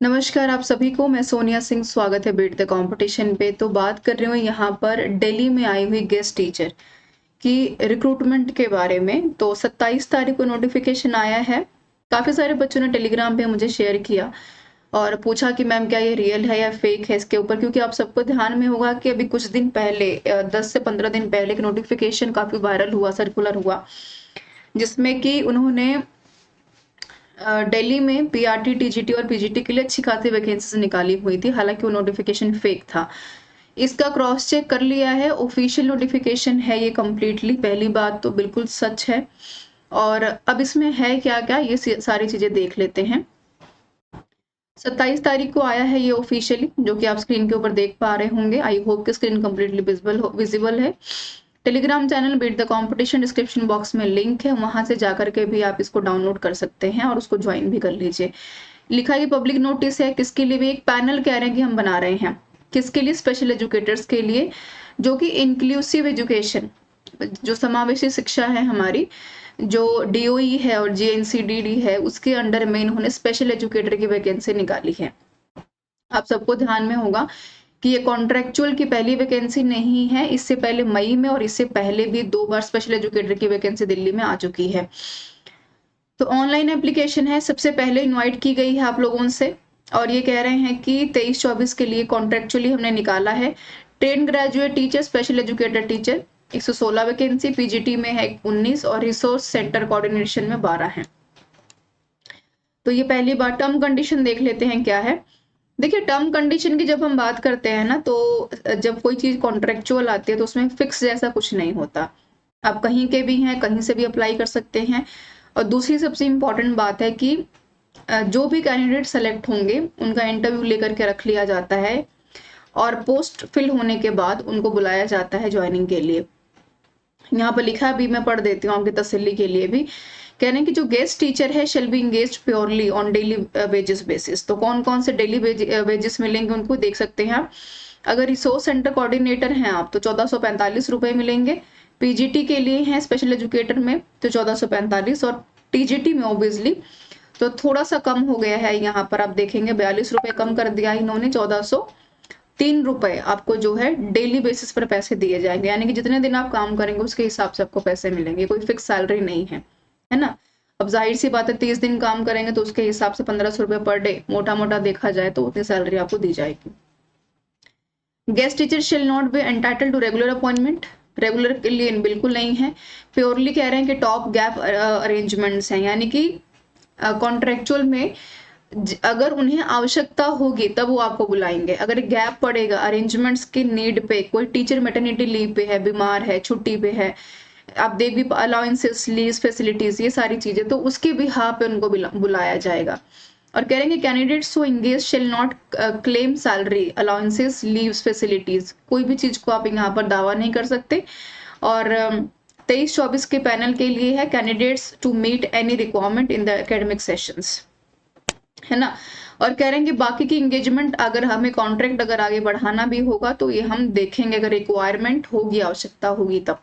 नमस्कार आप सभी को, मैं सोनिया सिंह। स्वागत है बीट द कंपटीशन पे। तो बात कर रही हूँ यहाँ पर दिल्ली में आई हुई गेस्ट टीचर की रिक्रूटमेंट के बारे में। तो 27 तारीख को नोटिफिकेशन आया है। काफ़ी सारे बच्चों ने टेलीग्राम पे मुझे शेयर किया और पूछा कि मैम क्या ये रियल है या फेक है इसके ऊपर, क्योंकि आप सबको ध्यान में होगा कि अभी कुछ दिन पहले 10 से 15 दिन पहले एक नोटिफिकेशन काफ़ी वायरल हुआ, सर्कुलर हुआ, जिसमें कि उन्होंने दिल्ली में पीआरटी, टीजीटी और पीजीटी के लिए अच्छी खासी वैकेंसीज निकाली हुई थी। हालांकि वो नोटिफिकेशन फेक था। इसका क्रॉस चेक कर लिया है, ऑफिशियल नोटिफिकेशन है ये कंप्लीटली। पहली बात तो बिल्कुल सच है। और अब इसमें है क्या क्या, ये सारी चीजें देख लेते हैं। 27 तारीख को आया है ये ऑफिशियली, जो कि आप स्क्रीन के ऊपर देख पा रहे होंगे। आई होप कि स्क्रीन कंप्लीटली विजिबल है। Telegram channel beat the competition, description box में लिंक है, वहां से जाकर के भी आप इसको डाउनलोड कर सकते हैं और उसको ज्वाइन भी कर लीजिए। लिखा ये पब्लिक नोटिस है, किसके लिए भी एक पैनल कह रहे हैं कि हम बना रहे हैं। किसके लिए? स्पेशल एजुकेटर्स के लिए, जो कि इंक्लूसिव एजुकेशन, जो समावेशी शिक्षा है हमारी, जो डीओई है और जीएनसीडीडी है, उसके अंडर में इन्होंने स्पेशल एजुकेटर की वैकेंसी निकाली है। आप सबको ध्यान में होगा कि ये कॉन्ट्रेक्चुअल की पहली वैकेंसी नहीं है। इससे पहले मई में और इससे पहले भी 2 बार स्पेशल एजुकेटर की वैकेंसी दिल्ली में आ चुकी है। तो ऑनलाइन एप्लीकेशन है, सबसे पहले इनवाइट की गई है आप लोगों से। और ये कह रहे हैं कि 23-24 के लिए कॉन्ट्रेक्चुअली हमने निकाला है। Train graduate teacher, special educator teacher 116 vacancy, PGT में है 19 और रिसोर्स सेंटर कोऑर्डिनेशन में 12 है। तो ये पहली बात। टर्म कंडीशन देख लेते हैं क्या है। देखिए, टर्म कंडीशन की जब हम बात करते हैं ना, तो जब कोई चीज कॉन्ट्रेक्चुअल आती है तो उसमें फिक्स जैसा कुछ नहीं होता। आप कहीं के भी हैं, कहीं से भी अप्लाई कर सकते हैं। और दूसरी सबसे इम्पोर्टेंट बात है कि जो भी कैंडिडेट सेलेक्ट होंगे उनका इंटरव्यू लेकर के रख लिया जाता है और पोस्ट फिल होने के बाद उनको बुलाया जाता है ज्वाइनिंग के लिए। यहाँ पर लिखा भी, मैं पढ़ देती हूँ आपकी तसल्ली के लिए भी। कह रहे हैं कि जो गेस्ट टीचर है shall be engaged purely on daily wages basis. तो कौन कौन से डेली वेजेस मिलेंगे उनको देख सकते हैं आप। अगर रिसोर्स सेंटर कोऑर्डिनेटर हैं आप तो 1445 रुपए मिलेंगे। पीजीटी के लिए हैं स्पेशल एजुकेटर में तो 1445, और टीजीटी में ऑब्वियसली तो थोड़ा सा कम हो गया है। यहाँ पर आप देखेंगे 42 रुपए कम कर दिया इन्होंने, 1403 रुपए आपको जो है डेली बेसिस पर पैसे दिए जाएंगे। यानी कि जितने दिन आप काम करेंगे उसके हिसाब से आपको पैसे मिलेंगे, कोई फिक्स सैलरी नहीं है ना। अब जाहिर सी बात है 30 दिन काम करेंगे तो उसके हिसाब से 1500 रुपए पर डे मोटा मोटा देखा जाए तो उतनी सैलरी आपको दी जाएगी। Guest teacher shall not be entitled to regular appointment. Regular के लिए बिल्कुल नहीं है। प्योरली कह रहे हैं कि टॉप गैप अरेंजमेंट्स हैं, यानी कि कॉन्ट्रेक्चुअल में अगर उन्हें आवश्यकता होगी तब वो आपको बुलाएंगे। अगर गैप पड़ेगा अरेंजमेंट्स की नीड पे, कोई टीचर मैटरनिटी लीव पे है, बीमार है, छुट्टी पे है, आप दे भी अलाउंसेस, लीव, फैसिलिटीज, ये सारी चीजें, तो उसके भी हाँ पे उनको बुलाया जाएगा। और करेंगे candidates who engage shall not claim salary, allowances, leaves, facilities, कोई भी चीज को आप यहाँ पर दावा नहीं कर सकते। और 23-24 के पैनल के लिए है candidates to meet any requirement in the academic sessions, है ना। और कह रहे हैं कि बाकी की एंगेजमेंट अगर हमें कॉन्ट्रैक्ट अगर आगे बढ़ाना भी होगा तो ये हम देखेंगे, अगर रिक्वायरमेंट होगी, आवश्यकता होगी तब।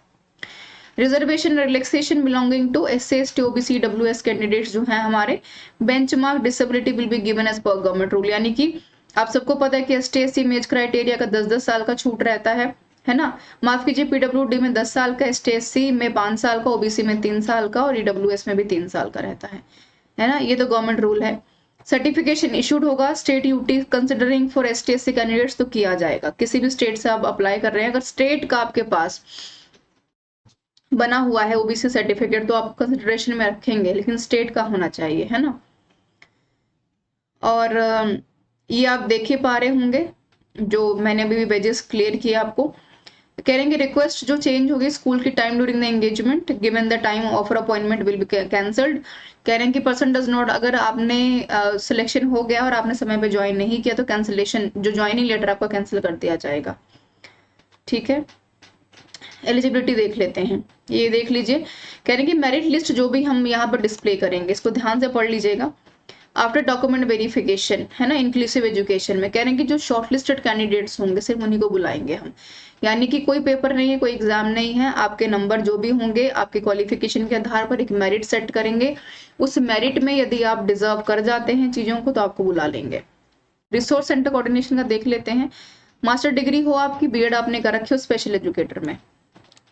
Reservation relaxation belonging to SC, ST, OBC, WS candidates जो हैं हमारे, benchmark disability will be given as per government rule. यानी कि आप सबको पता है कि एसटी, एससी में एज क्राइटेरिया का 10-10 साल का छूट रहता है ना। माफ कीजिए, पीडब्ल्यूडी में 10 साल का, एसटी, एससी में 5 साल का, ओबीसी में 3 साल का और ईडब्ल्यूएस में भी 3 साल का रहता है ना। ये तो गवर्नमेंट रूल है। सर्टिफिकेशन इशूड होगा state UT considering for ST, SC candidates, तो किया जाएगा। किसी भी स्टेट से आप अप्लाई कर रहे हैं, अगर स्टेट का आपके पास बना हुआ है ओबीसी सर्टिफिकेट तो आप कंसिडरेशन में रखेंगे, लेकिन स्टेट का होना चाहिए, है ना। और ये आप देख ही पा रहे होंगे जो मैंने अभी वेजेस क्लियर किया आपको। कह रहे रिक्वेस्ट जो चेंज होगी स्कूल की time during the engagement given the time offer appointment will be cancelled. कह रहे हैं कि पर्सन डज नॉट, अगर आपने सिलेक्शन हो गया और आपने समय पे ज्वाइन नहीं किया तो कैंसिलेशन, जो ज्वाइनिंग लेटर आपका कैंसिल कर दिया जाएगा। ठीक है, एलिजिबिलिटी देख लेते हैं, ये देख लीजिए। कह रहे हैं कि मेरिट लिस्ट जो भी हम यहाँ पर डिस्प्ले करेंगे इसको ध्यान से पढ़ लीजिएगा। आफ्टर डॉक्यूमेंट वेरिफिकेशन, है ना, इंक्लूसिव एजुकेशन में कह रहे हैं कि जो शॉर्टलिस्टेड कैंडिडेट्स होंगे सिर्फ उन्हीं को बुलाएंगे हम। यानी कि कोई पेपर नहीं है, कोई एग्जाम नहीं है, आपके नंबर जो भी होंगे आपके क्वालिफिकेशन के आधार पर एक मेरिट सेट करेंगे। उस मेरिट में यदि आप डिजर्व कर जाते हैं चीजों को तो आपको बुला लेंगे। रिसोर्स सेंटर कोऑर्डिनेशन का देख लेते हैं। मास्टर डिग्री हो आपकी, बीएड आपने कर रखी हो स्पेशल एजुकेटर में,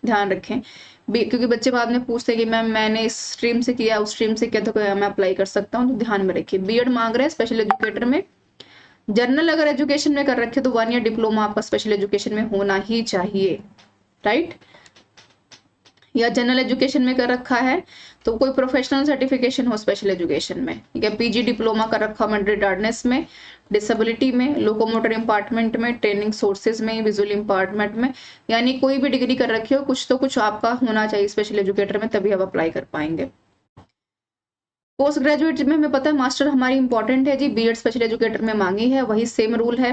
ध्यान रखें क्योंकि बच्चे बाद में पूछते हैं कि मैम मैंने इस स्ट्रीम से किया उस स्ट्रीम से किया तो क्या मैं अप्लाई कर सकता हूँ, तो ध्यान में रखिए बीएड मांग रहे हैं स्पेशल एजुकेटर में। जर्नल अगर एजुकेशन में कर रखे तो 1 ईयर डिप्लोमा आपका स्पेशल एजुकेशन में होना ही चाहिए, राइट। या जनरल एजुकेशन में कर रखा है तो कोई प्रोफेशनल सर्टिफिकेशन हो स्पेशल एजुकेशन में, ठीक है। पीजी डिप्लोमा कर रखा मेंटल रिटार्डनेस में, डिसेबिलिटी में, लोकोमोटर इम्पार्टमेंट में, ट्रेनिंग सोर्सेज में, विजुअल इम्पार्टमेंट में, यानी कोई भी डिग्री कर रखी हो कुछ तो कुछ आपका होना चाहिए स्पेशल एजुकेटर में, तभी आप अप्लाई कर पाएंगे। पोस्ट ग्रेजुएट में हमें पता है मास्टर हमारी इंपॉर्टेंट है जी, बीएड स्पेशल एजुकेटर में मांगी है, वही सेम रूल है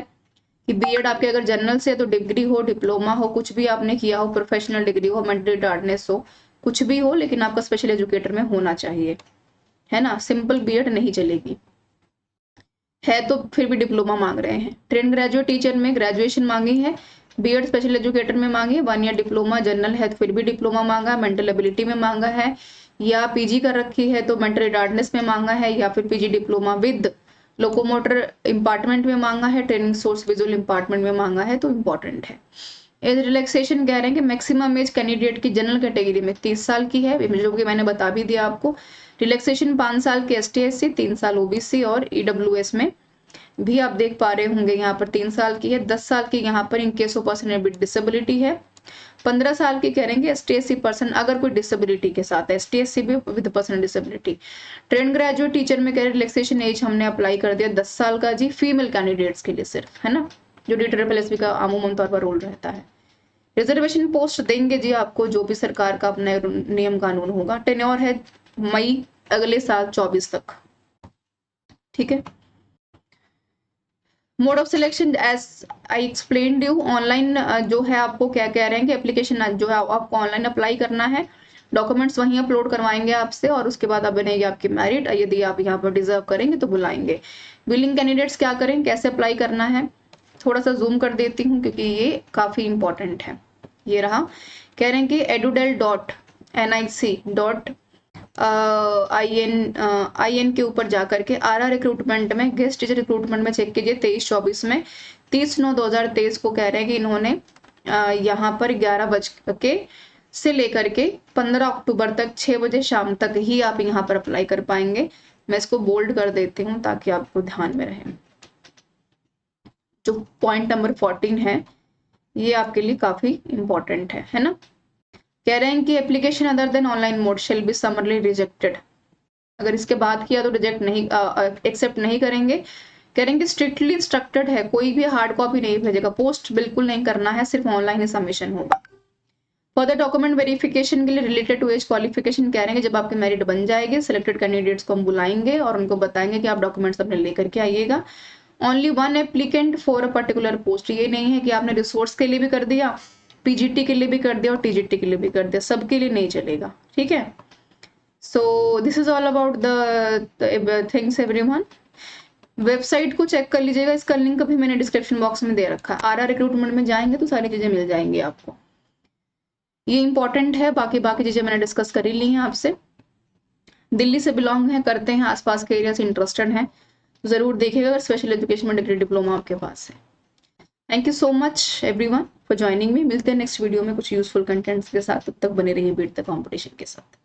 कि बीएड आपके अगर जनरल से तो डिग्री हो, डिप्लोमा हो, कुछ भी आपने किया हो, प्रोफेशनल डिग्री हो, मेंटल रिटार्डनेस हो, कुछ भी हो, लेकिन आपका स्पेशल एजुकेटर में होना चाहिए, है ना। सिंपल बीएड नहीं चलेगी, है तो फिर भी डिप्लोमा मांग रहे हैं। ट्रेन ग्रेजुएट टीचर में ग्रेजुएशन मांगी है, बीएड स्पेशल एजुकेटर में मांगी है, 1 ईयर डिप्लोमा, जनरल है तो फिर भी डिप्लोमा मांगा, मेंटल एबिलिटी में मांगा है, या पीजी कर रखी है तो मेंटल रिटार्डनेस में मांगा है, या फिर PG diploma with locomotor impairment में मांगा है, ट्रेनिंग सोर्स विजुअल इम्पार्टमेंट में मांगा है, तो इम्पोर्टेंट है। एज रिलैक्सेशन कह रहे हैं कि मैक्सिमम एज कैंडिडेट की जनरल कैटेगरी में 30 साल की है, जो कि मैंने बता भी दिया आपको। रिलैक्सेशन 5 साल के एसटी एससी, 3 साल ओबीसी और ईडब्ल्यूएस में भी आप देख पा रहे होंगे यहाँ पर 3 साल की है, 10 साल की यहाँ पर in case of person with disability है, 15 साल की करेंगे एसटी पर्सन अगर कोई डिसेबिलिटी के साथ है, एसटी भी with person disability. Train graduate teacher में कह रहे रिलैक्सेशन एज हमने अप्लाई कर दिया 10 साल का जी, फीमेल कैंडिडेट्स के लिए सिर्फ, है ना, जो DSSB का आमूमन तौर पर रूल रहता है। रिजर्वेशन पोस्ट देंगे जी आपको, जो भी सरकार का अपना नियम कानून होगा। टेन्योर है मई अगले साल 24 तक, ठीक है। Mode of selection as I explained you, online जो है आपको क्या कह रहे हैं कि एप्लीकेशन जो है आपको ऑनलाइन अप्लाई करना है, डॉक्यूमेंट्स वहीं अपलोड करवाएंगे आपसे और उसके बाद अब बनेगी आपकी मेरिट, यदि आप यहाँ पर डिजर्व करेंगे तो बुलाएंगे। विलिंग कैंडिडेट्स क्या करें, कैसे अप्लाई करना है, थोड़ा सा जूम कर देती हूँ क्योंकि ये काफी इंपॉर्टेंट है। ये रहा, कह रहे हैं कि edudel.nic.in के ऊपर जाकर के RR रिक्रूटमेंट में गेस्ट टीचर रिक्रूटमेंट में चेक कीजिए 23-24 में 30/9/2023 को कह रहे हैं कि इन्होंने यहाँ पर 11 बज के से लेकर के 15 अक्टूबर तक 6 बजे शाम तक ही आप यहाँ पर अप्लाई कर पाएंगे। मैं इसको बोल्ड कर देती हूँ ताकि आपको ध्यान में रहे। जो पॉइंट नंबर 14 है ये आपके लिए काफी इंपॉर्टेंट है ना। कह रहे हैं कि application other than online mode shall be समरली rejected, अगर इसके बाद किया तो रिजेक्ट नहीं एक्सेप्ट नहीं करेंगे। कह रहे हैं कि स्ट्रिक्टली इंस्ट्रक्टेड है, कोई भी हार्ड कॉपी नहीं भेजेगा, पोस्ट बिल्कुल नहीं करना है, सिर्फ ऑनलाइन ही सबमिशन होगा। फर्दर डॉक्यूमेंट वेरिफिकेशन के लिए रिलेटेड टू एज क्वालिफिकेशन कह रहे हैं कि जब आपकी मेरिट बन जाएगी सिलेक्टेड कैंडिडेट्स को हम बुलाएंगे और उनको बताएंगे कि आप डॉक्यूमेंट्स अपने लेकर के आइएगा। Only 1 applicant for a particular post, ये नहीं है कि आपने रिसोर्स के लिए भी कर दिया, पीजीटी के लिए भी कर दिया और टीजीटी के लिए भी कर दिया, सबके लिए नहीं चलेगा, ठीक है। So this is all about the things everyone. Website को चेक कर लीजिएगा, इसका लिंक भी मैंने डिस्क्रिप्शन बॉक्स में दे रखा है। RR रिक्रूटमेंट में जाएंगे तो सारी चीजें मिल जाएंगी आपको, ये इंपॉर्टेंट है। बाकी चीजें मैंने डिस्कस कर ही ली हैं आपसे। दिल्ली से बिलोंग है, करते हैं, आसपास के एरिया से इंटरेस्टेड हैं, जरूर देखिएगा अगर स्पेशल एजुकेशन में डिग्री डिप्लोमा आपके पास है। Thank you so much everyone for joining me. मिलते हैं नेक्स्ट वीडियो में कुछ यूजफुल कंटेंट्स के साथ, तब तक बने रहिए बीट द कॉम्पिटिशन के साथ।